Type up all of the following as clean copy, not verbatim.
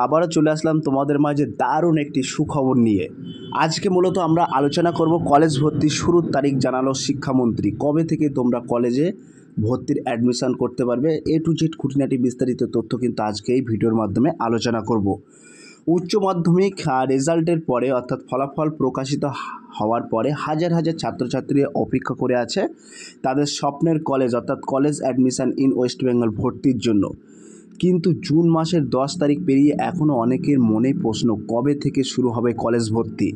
আবারও চলে আসলাম তোমাদের মাঝে দারুণ একটি সুখবর নিয়ে। আজকে মূলত আমরা আলোচনা করব কলেজ ভর্তির শুরুর তারিখ জানালো শিক্ষামন্ত্রী। কবে থেকে তোমরা কলেজে ভর্তির অ্যাডমিশন করতে পারবে, এ টু জেড খুঁটিনাটি বিস্তারিত তথ্য কিন্তু আজকে এই ভিডিওর মাধ্যমে আলোচনা করব। উচ্চ মাধ্যমিক রেজাল্টের পরে অর্থাৎ ফলাফল প্রকাশিত হওয়ার পরে হাজার হাজার ছাত্রছাত্রী অপেক্ষা করে আছে তাদের স্বপ্নের কলেজ অর্থাৎ college admission in West Bengal ভর্তির জন্য। কিন্তু জুন মাসের 10 তারিখ পেরিয়ে এখনও অনেকের মনে প্রশ্ন, কবে থেকে শুরু হবে কলেজ ভর্তি।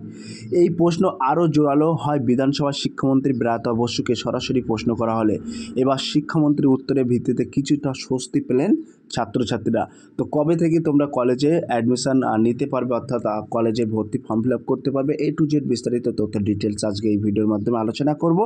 এই প্রশ্ন আরও জোরালো হয় বিধানসভার শিক্ষামন্ত্রী ব্রাত্য বসুকে সরাসরি প্রশ্ন করা হলে। এবার শিক্ষামন্ত্রীর উত্তরের ভিত্তিতে কিছুটা স্বস্তি পেলেন ছাত্রছাত্রীরা। তো কবে থেকে তোমরা কলেজে অ্যাডমিশন নিতে পারবে অর্থাৎ কলেজে ভর্তি ফর্ম ফিল আপ করতে পারবে, এ টু জেড বিস্তারিত তথ্য ডিটেলস আজকে এই ভিডিওর মাধ্যমে আলোচনা করব।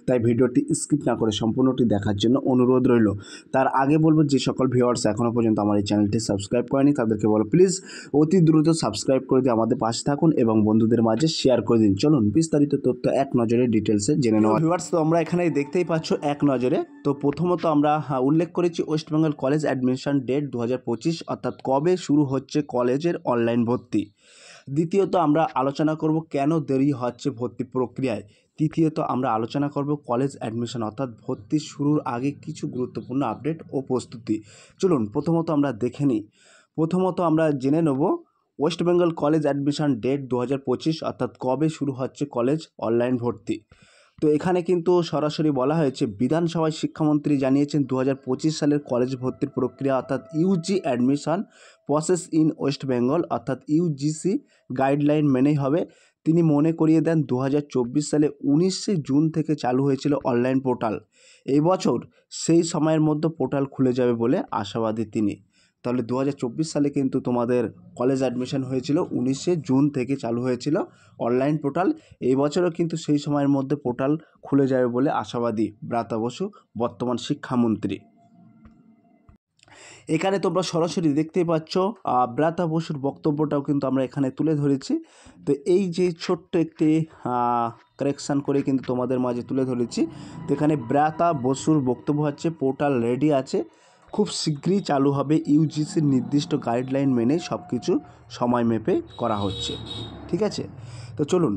তাই ভিডিওটি স্কিপ না করে সম্পূর্ণটি দেখার জন্য অনুরোধ রইল। তার আগে বলবো, যে সকল ভিউয়ার্স এখনও পর্যন্ত আমার এই চ্যানেলটি সাবস্ক্রাইব করেনি তাদেরকে বলো প্লিজ অতি দ্রুত সাবস্ক্রাইব করে দিয়ে আমাদের পাশে থাকুন এবং বন্ধুদের মাঝে শেয়ার করে দিন। চলুন বিস্তারিত তথ্য এক নজরে ডিটেলসে জেনে নেওয়া। ভিউয়ার্স, তো আমরা এখানে দেখতেই পাচ্ছ এক নজরে। তো প্রথমত আমরা উল্লেখ করেছি West Bengal college admission date 2025, অর্থাৎ কবে শুরু হচ্ছে কলেজের অনলাইন ভর্তি। দ্বিতীয়ত আমরা আলোচনা করব কেন দেরি হচ্ছে ভর্তি প্রক্রিয়ায়। তৃতীয়ত আমরা আলোচনা করব কলেজ অ্যাডমিশন অর্থাৎ ভর্তি শুরুর আগে কিছু গুরুত্বপূর্ণ আপডেট ও প্রস্তুতি। চলুন প্রথমত আমরা দেখে নিই। প্রথমত আমরা জেনে নেব West Bengal college admission date 2025, অর্থাৎ কবে শুরু হচ্ছে কলেজ অনলাইন ভর্তি। তো এখানে কিন্তু সরাসরি বলা হয়েছে, বিধানসভায় শিক্ষামন্ত্রী জানিয়েছেন 2025 সালের কলেজ ভর্তির প্রক্রিয়া অর্থাৎ Yuji admission process in West Bengal অর্থাৎ ইউজিসি গাইডলাইন মেনেই হবে। তিনি মনে করিয়ে দেন 2024 সালে 19শে জুন থেকে চালু হয়েছিল অনলাইন পোর্টাল। এই বছর সেই সময়ের মধ্যে পোর্টাল খুলে যাবে বলে আশাবাদী তিনি। তাহলে 2024 সালে কিন্তু তোমাদের কলেজ অ্যাডমিশন হয়েছিল, 19শে জুন থেকে চালু হয়েছিল অনলাইন পোর্টাল। এই বছরও কিন্তু সেই সময়ের মধ্যে পোর্টাল খুলে যাবে বলে আশাবাদী ব্রাত্য বসু, বর্তমান শিক্ষামন্ত্রী। এখানে তোমরা সরাসরি দেখতেই পাচ্ছ ব্রাত্য বসুর বক্তব্যটাও কিন্তু আমরা এখানে তুলে ধরেছি। তো এই যে ছোট্ট একটি কারেকশান করে কিন্তু তোমাদের মাঝে তুলে ধরেছি। তো এখানে ব্রাত্য বসুর বক্তব্য হচ্ছে, পোর্টাল রেডি আছে, খুব শীঘ্রই চালু হবে, ইউজিসির নির্দিষ্ট গাইডলাইন মেনে সব কিছু সময় মেপে করা হচ্ছে। ঠিক আছে, তো চলুন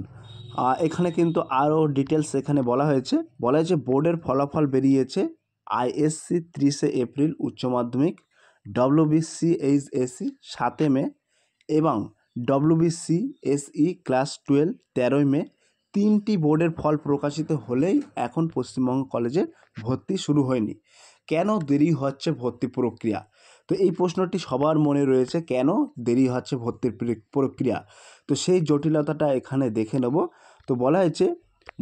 এখানে কিন্তু আরও ডিটেলস এখানে বলা হয়েছে বোর্ডের ফলাফল বেরিয়েছে। আইএসসি 30শে এপ্রিল, উচ্চ মাধ্যমিক WBCHSE 7 মে এবং WBCSE ক্লাস 12 13 মে। 3টি বোর্ডের ফল প্রকাশিত হলেই এখন পশ্চিমবঙ্গ কলেজে ভর্তি শুরু হয়নি। কেন দেরি হচ্ছে ভর্তি প্রক্রিয়া? তো এই প্রশ্নটি সবার মনে রয়েছে, কেন দেরি হচ্ছে ভর্তির প্রক্রিয়া। তো সেই জটিলতাটা এখানে দেখে নেব। তো বলা হয়েছে,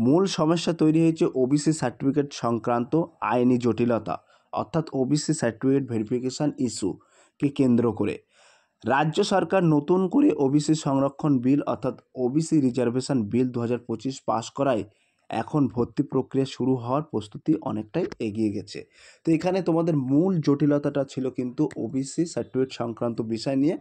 মূল সমস্যা তৈরি হয়েছে ওবিসি সার্টিফিকেট সংক্রান্ত আইনি জটিলতা অর্থাৎ ওবিসি সার্টিফিকেট ভেরিফিকেশান ইস্যুকে কেন্দ্র করে। রাজ্য সরকার নতুন করে ওবিসি সংরক্ষণ বিল অর্থাৎ ওবিসি রিজার্ভেশন বিল 2025 পাস করায় এখন ভর্তি প্রক্রিয়া শুরু হওয়ার প্রস্তুতি অনেকটাই এগিয়ে গেছে। তো এখানে তোমাদের মূল জটিলতাটা ছিল কিন্তু ওবিসি সার্টিফিকেট সংক্রান্ত বিষয় নিয়ে।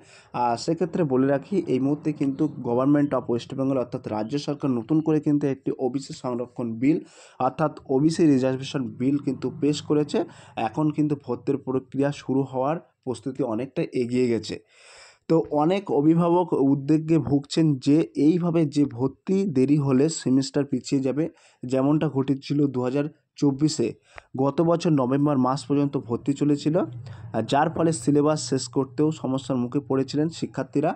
সেক্ষেত্রে বলে রাখি, এই মুহূর্তে কিন্তু গভর্নমেন্ট অফ ওয়েস্ট বেঙ্গল অর্থাৎ রাজ্য সরকার নতুন করে কিন্তু একটি ওবিসি সংরক্ষণ বিল অর্থাৎ ওবিসি রিজার্ভেশন বিল কিন্তু পেশ করেছে। এখন কিন্তু ভর্তির প্রক্রিয়া শুরু হওয়ার প্রস্তুতি অনেকটাই এগিয়ে গেছে। তো অনেক অভিভাবক উদ্বেগে ভুগছেন যে এইভাবে যে ভর্তি দেরি হলে সেমিস্টার পিছিয়ে যাবে, যেমনটা ঘটেছিল 2024-এ। গত বছর নভেম্বর মাস পর্যন্ত ভর্তি চলেছিল, যার ফলে সিলেবাস শেষ করতেও সমস্যার মুখে পড়েছিলেন শিক্ষার্থীরা।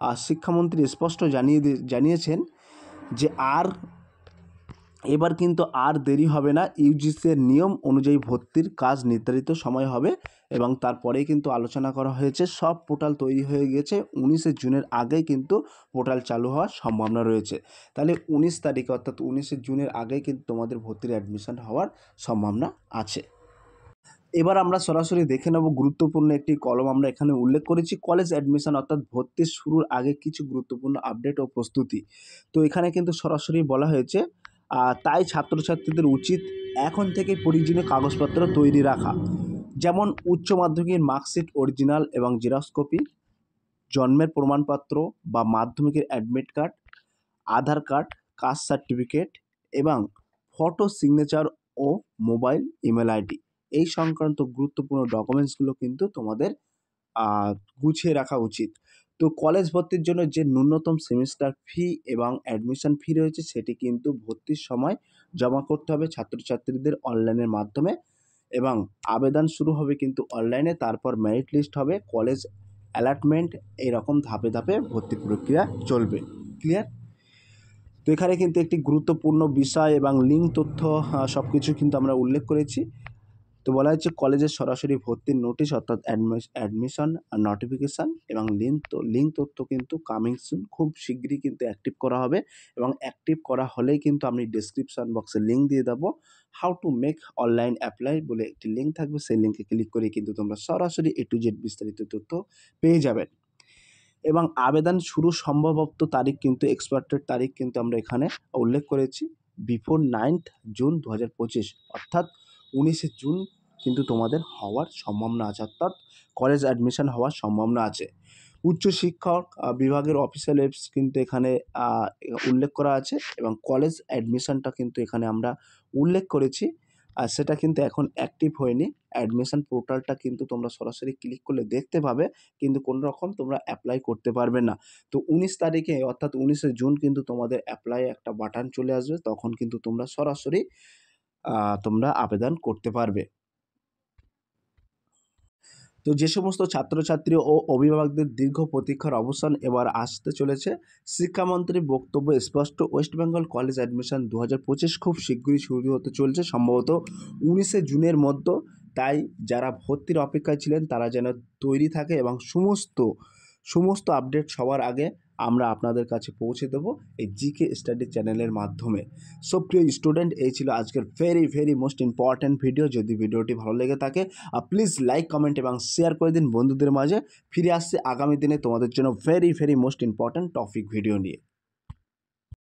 আর শিক্ষামন্ত্রী স্পষ্ট জানিয়েছেন যে এবার কিন্তু আর দেরি হবে না, ইউজিসির নিয়ম অনুযায়ী ভর্তির কাজ নির্ধারিত সময় হবে এবং তারপরেই কিন্তু আলোচনা করা হয়েছে। সব পোর্টাল তৈরি হয়ে গেছে, 19শে জুনের আগেই কিন্তু পোর্টাল চালু হওয়ার সম্ভাবনা রয়েছে। তাহলে 19 তারিখ অর্থাৎ 19শে জুনের আগেই কিন্তু তোমাদের ভর্তির অ্যাডমিশন হওয়ার সম্ভাবনা আছে। এবার আমরা সরাসরি দেখে নেব গুরুত্বপূর্ণ একটি কলম আমরা এখানে উল্লেখ করেছি, কলেজ অ্যাডমিশন অর্থাৎ ভর্তি শুরুর আগে কিছু গুরুত্বপূর্ণ আপডেট ও প্রস্তুতি। তো এখানে কিন্তু সরাসরি বলা হয়েছে, তাই ছাত্রছাত্রীদের উচিত এখন থেকে প্রয়োজনীয় কাগজপত্র তৈরি রাখা, যেমন উচ্চ মাধ্যমিকের মার্কশিট অরিজিনাল এবং জেরক্স কপি, জন্মের প্রমাণপত্র বা মাধ্যমিকের অ্যাডমিট কার্ড, আধার কার্ড, কাস্ট সার্টিফিকেট এবং ফটো সিগনেচার ও মোবাইল ইমেল আইডি। এই সংক্রান্ত গুরুত্বপূর্ণ ডকুমেন্টসগুলো কিন্তু তোমাদের গুছিয়ে রাখা উচিত। তো কলেজ ভর্তির জন্য যে ন্যূনতম সেমিস্টার ফি এবং অ্যাডমিশন ফি রয়েছে সেটি কিন্তু ভর্তির সময় জমা করতে হবে ছাত্রছাত্রীদের অনলাইনের মাধ্যমে, এবং আবেদন শুরু হবে কিন্তু অনলাইনে, তারপর মেরিট লিস্ট হবে, কলেজ অ্যালটমেন্ট, এরকম ধাপে ধাপে ভর্তি প্রক্রিয়া চলবে। ক্লিয়ার? তো এখানে কিন্তু একটি গুরুত্বপূর্ণ বিষয় এবং লিঙ্ক তথ্য সব কিছু কিন্তু আমরা উল্লেখ করেছি। তো বলা হচ্ছে কলেজের সরাসরি ভর্তির নোটিশ অর্থাৎ অ্যাডমিশন নোটিফিকেশান এবং লিঙ্ক তথ্য কিন্তু কামিং সুন, খুব শীঘ্রই কিন্তু অ্যাক্টিভ করা হবে, এবং অ্যাক্টিভ করা হলেই কিন্তু আমি ডেসক্রিপশন বক্সে লিঙ্ক দিয়ে দেবো। How to make online apply বলে একটি লিঙ্ক থাকবে, সেই লিঙ্কে ক্লিক করে কিন্তু তোমরা সরাসরি A to Z বিস্তারিত তথ্য পেয়ে যাবেন। এবং আবেদন শুরু সম্ভবত তারিখ কিন্তু এক্সপায়ার তারিখ কিন্তু আমরা এখানে উল্লেখ করেছি বিফোর 9th জুন 2025, অর্থাৎ 19শে জুন কিন্তু তোমাদের হওয়ার সম্ভাবনা আছে, অর্থাৎ কলেজ অ্যাডমিশন হওয়ার সম্ভাবনা আছে। উচ্চশিক্ষক বিভাগের অফিসিয়াল ওয়েবস কিন্তু এখানে উল্লেখ করা আছে, এবং কলেজ অ্যাডমিশনটা কিন্তু এখানে আমরা উল্লেখ করেছি, আর সেটা কিন্তু এখন অ্যাক্টিভ হয়নি। অ্যাডমিশন পোর্টালটা কিন্তু তোমরা সরাসরি ক্লিক করলে দেখতে পাবে, কিন্তু কোনো রকম তোমরা অ্যাপ্লাই করতে পারবে না। তো 19 তারিখে অর্থাৎ 19শে জুন কিন্তু তোমাদের অ্যাপ্লাই একটা বাটন চলে আসবে, তখন কিন্তু তোমরা সরাসরি তোমরা আবেদন করতে পারবে। তো যে সমস্ত ছাত্রছাত্রী ও অভিভাবকদের দীর্ঘ প্রতীক্ষার অবসান এবার আসতে চলেছে। শিক্ষামন্ত্রীর বক্তব্য স্পষ্ট, ওয়েস্ট বেঙ্গল কলেজ অ্যাডমিশন 2025 খুব শীঘ্রই শুরু হতে চলছে, সম্ভবত 19শে জুনের মধ্যে। তাই যারা ভর্তির অপেক্ষায় ছিলেন তারা যেন তৈরি থাকে, এবং সমস্ত আপডেট সবার আগে আমরা আপনাদের কাছে পৌঁছে দেবো এই জিকে স্টাডি চ্যানেলের মাধ্যমে। সো প্রিয় স্টুডেন্ট, এই ছিল আজকের ভেরি মোস্ট ইম্পর্ট্যান্ট ভিডিও। যদি ভিডিওটি ভালো লেগে থাকে প্লিজ লাইক, কমেন্ট এবং শেয়ার করে দিন বন্ধুদের মাঝে। ফিরে আসছে আগামী দিনে তোমাদের জন্য very most important topic video নিয়ে।